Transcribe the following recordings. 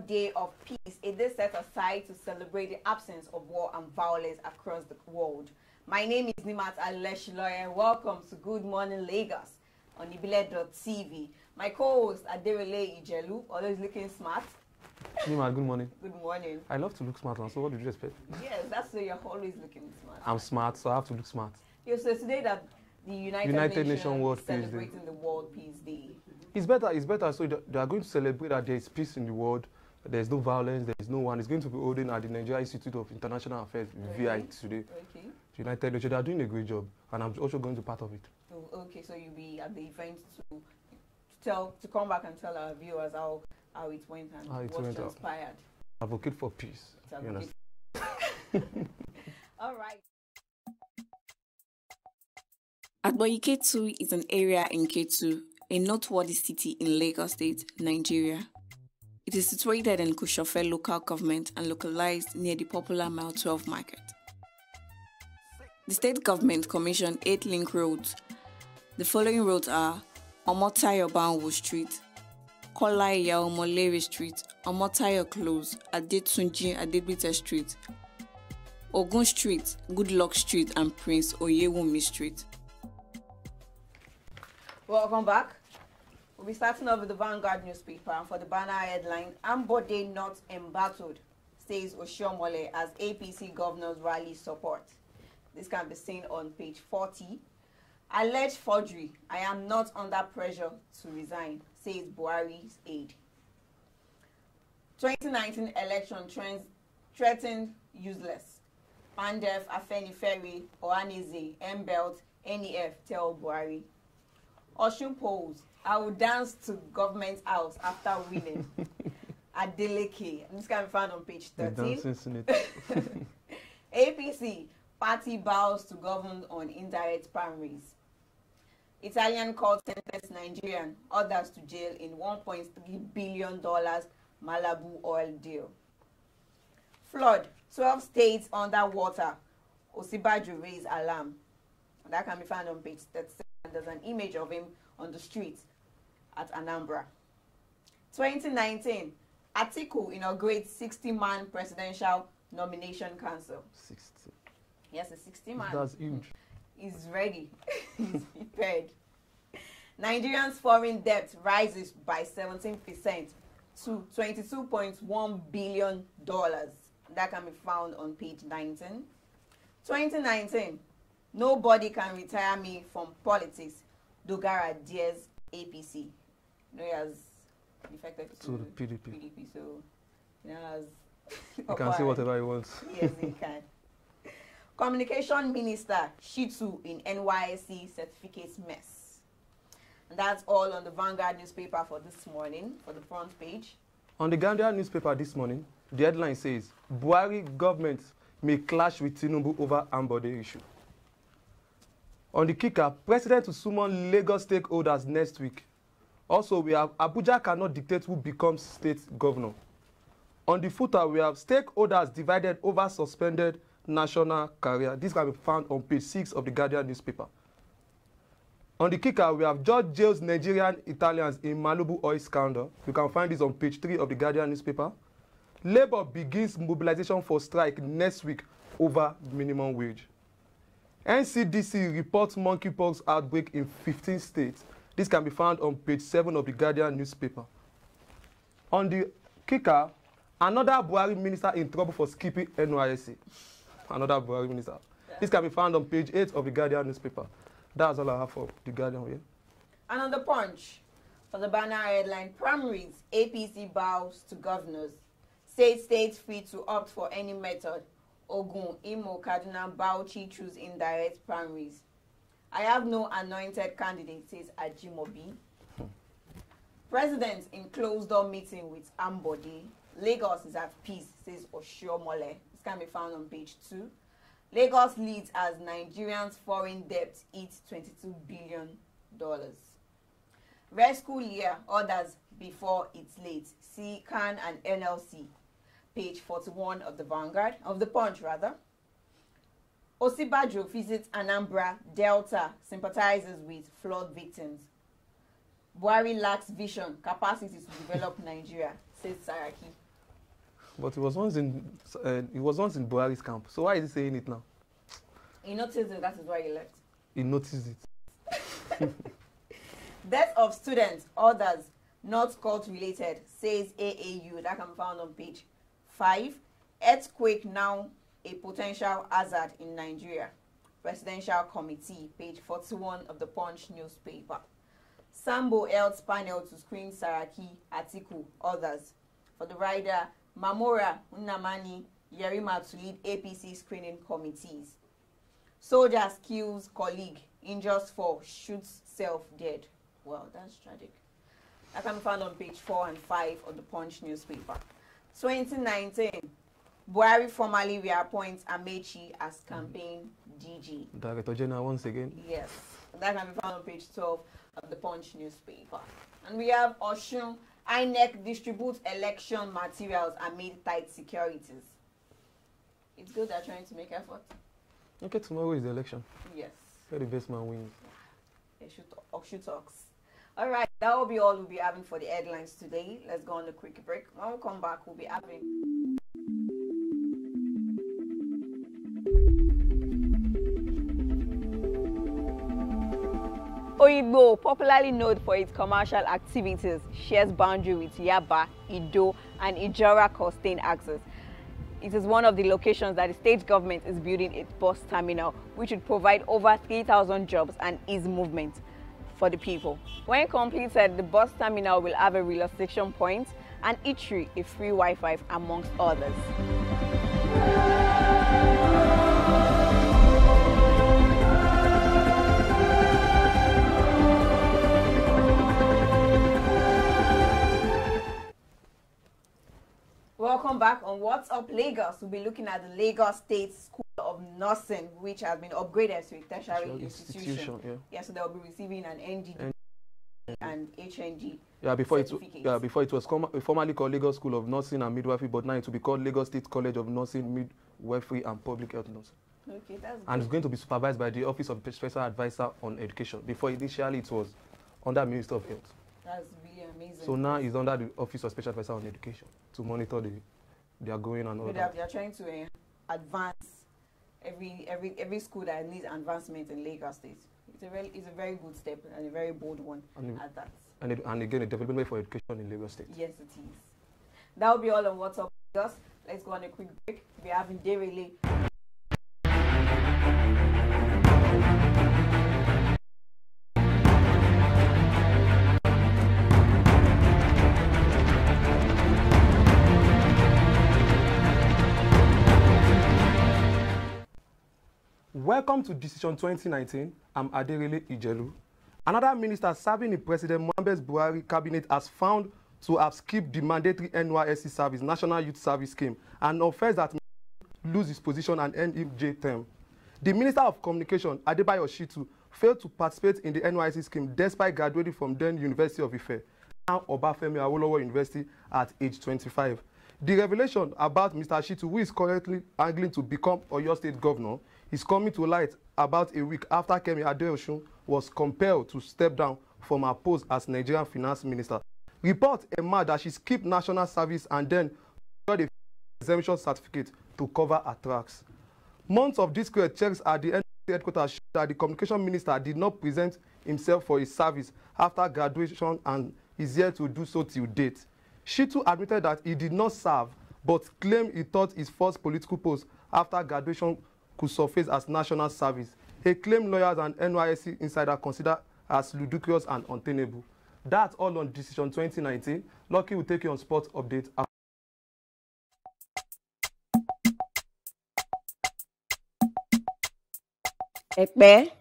Day of Peace, it is set aside to celebrate the absence of war and violence across the world. My name is Nimat Aleshiloye. Welcome to Good Morning Lagos on Ibile.tv. My co-host Aderele Ijelu, always looking smart. Nimat, good morning. Good morning. I love to look smart, so what did you expect? Yes, that's why you're always looking smart. I'm smart, so I have to look smart. Yes, so today that the United Nations World is celebrating the World Peace Day. It's better. So they are going to celebrate that there is peace in the world, there's no violence, there is no one. It's going to be holding at the Nigeria Institute of International Affairs, VI, today. Okay. The United Nations, they are doing a great job, and I'm also going to be part of it. Oh, okay, so you'll be at the event to come back and tell our viewers how it went and what transpired. Advocate for peace. You understand? All right. Agboyi Ketu is an area in Ketu, a noteworthy city in Lagos State, Nigeria. It is situated in Kushofe local government and localized near the popular Mile 12 market. The state government commissioned 8 link roads. The following roads are Omotayo Banwo Street, Kola Iyaomolere Street, Omotayo Close, Adetunji Adebite Street, Ogun Street, Goodluck Street, and Prince Oyewumi Street. Welcome back. We'll be starting off with the Vanguard newspaper, and for the banner headline, Ambode not embattled, says Oshiomhole as APC governors rally support. This can be seen on page 40. Alleged forgery, I am not under pressure to resign, says Buhari's aide. 2019 election trends threatened useless. Pandef, Afenifere, Ohanaeze, Mbelt, NEF tell Buhari. Osun polls, I will dance to government house after winning. Adeleke. This can be found on page 13. APC, party bows to govern on indirect primaries. Italian court sentenced Nigerian, others to jail in $1.3 billion Malibu oil deal. Flood, 12 states underwater. Osibajo raised alarm. That can be found on page 37. There's an image of him on the street at Anambra. 2019, Atiku inaugurates 60-man presidential nomination council. 60. Yes, a 60-man. That's huge. He's ready. He's prepared. Nigerians' foreign debt rises by 17% to $22.1 billion. That can be found on page 19. 2019, nobody can retire me from politics. Dogara dares APC. No, he has defected to the PDP. So, he has... He can say whatever he wants. Yes, he can. Communication Minister Shitu in NYSC certificates mess. And that's all on the Vanguard newspaper for this morning, for the front page. On the Guardian newspaper this morning, the headline says, Buhari government may clash with Tinubu over Ambode issue. On the kicker, President to summon Lagos stakeholders next week. Also, we have Abuja cannot dictate who becomes state governor. On the footer, we have stakeholders divided over suspended national career. This can be found on page 6 of the Guardian newspaper. On the kicker, we have Judge jails Nigerian Italians in Malibu oil scandal. You can find this on page 3 of the Guardian newspaper. Labour begins mobilization for strike next week over minimum wage. NCDC reports monkeypox outbreak in 15 states. This can be found on page 7 of the Guardian newspaper. On the kicker, another Buhari minister in trouble for skipping NYSC. Another Buhari minister. This can be found on page 8 of the Guardian newspaper. That's all I have for the Guardian here. And on the Punch, for the banner headline, primaries, APC bows to governors. States free to opt for any method. Ogun, Imo, Kaduna, Bauchi choose indirect primaries. I have no anointed candidate, says Ajimobi. President in closed-door meeting with Ambode. Lagos is at peace, says Oshiomhole. This can be found on page 2. Lagos leads as Nigerians' foreign debt eats $22 billion. Red school year, others before it's late. See CAN and NLC. Page 41 of the Vanguard, of the Punch rather. Osibajo visits Anambra, Delta, sympathizes with flood victims. Buhari lacks vision, capacity to develop Nigeria, says Saraki. But it was once in Buhari's camp. So why is he saying it now? He noticed it, that is why he left. He noticed it. Death of students, others not court related, says AAU. That can be found on page 5. Earthquake now a potential hazard in Nigeria. Presidential Committee, page 41 of the Punch newspaper. Sambo held panel to screen Saraki, Atiku, others. For the rider, Mamora, Nnamani, Yerima to lead APC screening committees. Soldiers kills colleague, injures 4, shoots self dead. Well, that's tragic. That can be found on page 4 and 5 of the Punch newspaper. 2019, Buhari formally reappoints Amechi as campaign DG. Director General once again. Yes, that can be found on page 12 of the Punch newspaper. And we have Oshun, INEC distributes election materials amid tight securities. It's good they're trying to make effort. Okay, tomorrow is the election. Yes. Where the best man wins. Okshu talks. All right, that will be all we'll be having for the headlines today. Let's go on a quick break. When we come back, we'll be having... Oyigbo, popularly known for its commercial activities, shares boundary with Yaba, Ido, and Ijora Costain axis. It is one of the locations that the state government is building its bus terminal, which would provide over 3,000 jobs and ease movement for the people. When completed, the bus terminal will have a relaxation point, an eatery, a free Wi-Fi, amongst others. Welcome back on What's Up Lagos. We'll be looking at the Lagos State School of Nursing, which has been upgraded to a tertiary institution. Yeah, so they'll be receiving an ND and HNG. Yeah, before it was formerly called Lagos School of Nursing and Midwifery, but now it will be called Lagos State College of Nursing, Midwifery and Public Health Nursing. Okay, that's good. And it's going to be supervised by the Office of Special Advisor on Education. Before initially it was under Minister of Health. That's really amazing. So now it's under the Office of Special Advisor on Education to monitor their going and all that. They are trying to advance every school that needs advancement in Lagos State. It's a very good step and a very bold one at that. And again, a development for education in Lagos State. Yes, it is. That will be all on What's Up Lagos. Let's go on a quick break. We're having Derele. Welcome to Decision 2019. I'm Aderele Ijelu. Another minister serving in President Muhammad Buhari cabinet has found to have skipped the mandatory NYSC service, National Youth Service Scheme, an offense that may lose his position and end his jail term. The Minister of Communication, Adebayo Shitu, failed to participate in the NYSC scheme despite graduating from then University of Ife, now Obafemi Awolowo University, at age 25. The revelation about Mr. Shitu, who is currently angling to become Oyo State Governor, is coming to light about a week after Kemi Adeosun was compelled to step down from her post as Nigerian Finance Minister. Reports emerged that she skipped national service and then got a exemption certificate to cover her tracks. Months of discreet checks at the NYSC headquarters showed that the communication minister did not present himself for his service after graduation and is yet to do so till date. Shitu admitted that he did not serve, but claimed he thought his first political post after graduation could surface as national service, a claim lawyers and NYSC insider consider as ludicrous and untenable. That's all on Decision 2019. Lucky will take you on sports update. Ekpe,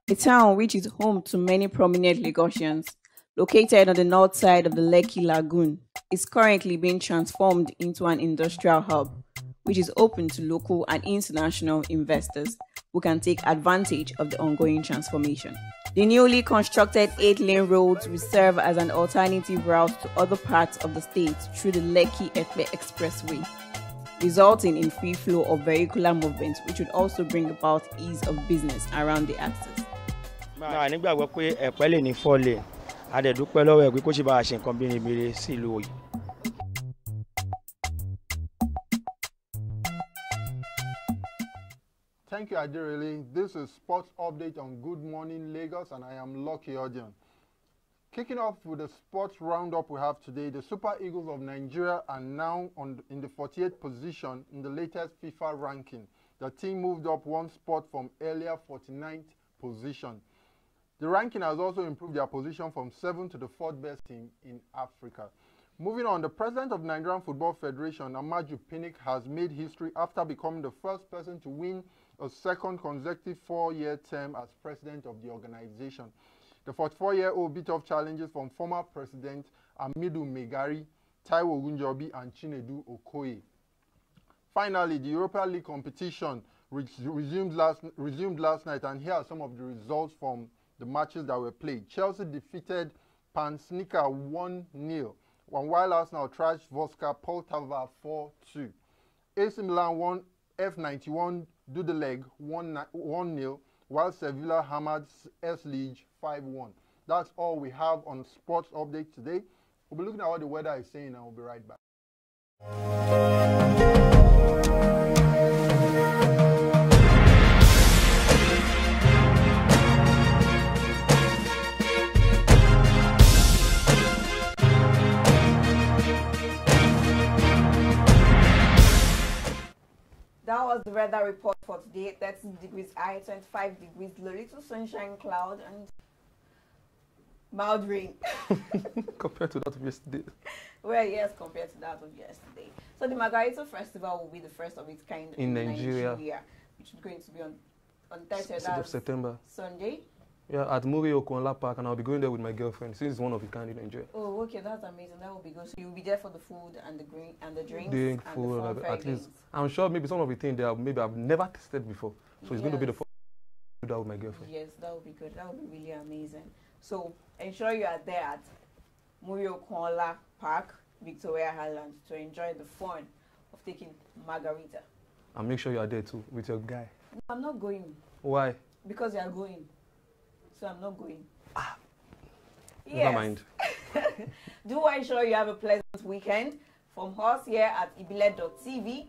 a town which is home to many prominent Lagosians, located on the north side of the Lekki Lagoon, is currently being transformed into an industrial hub, which is open to local and international investors who can take advantage of the ongoing transformation. The newly constructed 8-lane roads will serve as an alternative route to other parts of the state through the Lekki-Ekpe Expressway, resulting in free flow of vehicular movement, which would also bring about ease of business around the axis. Nígbàgbọ́ pé Ẹ̀pẹ́ lè ní 4 lane, a dẹ̀ dúpẹ́ lọ́wọ́ ẹ̀ pé kó ṣe bá a ṣe nǹkan bíi sí ìlú Òyì. Thank you, Adirele. This is Sports Update on Good Morning Lagos, and I am Lucky Odion. Kicking off with the sports roundup we have today, the Super Eagles of Nigeria are now in the 48th position in the latest FIFA ranking. The team moved up one spot from earlier 49th position. The ranking has also improved their position from 7th to the 4th best team in Africa. Moving on, the president of Nigerian Football Federation, Amaju Pinnick, has made history after becoming the first person to win a second consecutive 4-year term as president of the organization. The 44-year-old beat off challenges from former President Amidu Megari, Taiwo Ogunjobi, and Chinedu Okoye. Finally, the Europa League competition resumed last night, and here are some of the results from the matches that were played. Chelsea defeated Pansnika 1-0, while Arsenal trashed Voska Poltava 4-2. AC Milan won F91 Dudeleg 1-0, while Sevilla hammered S Liege 5-1. That's all we have on Sports Update today. We'll be looking at what the weather is saying, and we'll be right back. That was the weather report for today. 30 degrees high, 25 degrees low, little sunshine cloud, and mild rain. Compared to that of yesterday. Well, yes, compared to that of yesterday. So the Margarito Festival will be the first of its kind in Nigeria, which is going to be on 30th of September. Sunday. Yeah, at Muri Okonla Park, and I'll be going there with my girlfriend since it's one of a kind in Nigeria. Oh, okay, that's amazing. That will be good. So you'll be there for the food and the drinks and food, the fun at least. I'm sure maybe some of the things there maybe I've never tested before. So it's going to be the first time to do that with my girlfriend. Yes, that would be good. That would be really amazing. So ensure you are there at Muri Okonla Park, Victoria Highland, to enjoy the fun of taking margarita. And make sure you are there too with your guy. No, I'm not going. Why? Because you are going. So I'm not going. Yes. Never mind. Do ensure you have a pleasant weekend. From us here at ibile.tv.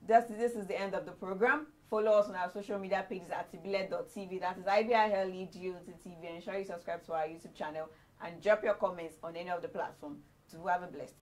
This is the end of the program. Follow us on our social media pages at ibile.tv. That is IBILEDUTV. Ensure you subscribe to our YouTube channel and drop your comments on any of the platforms. Do have a blessed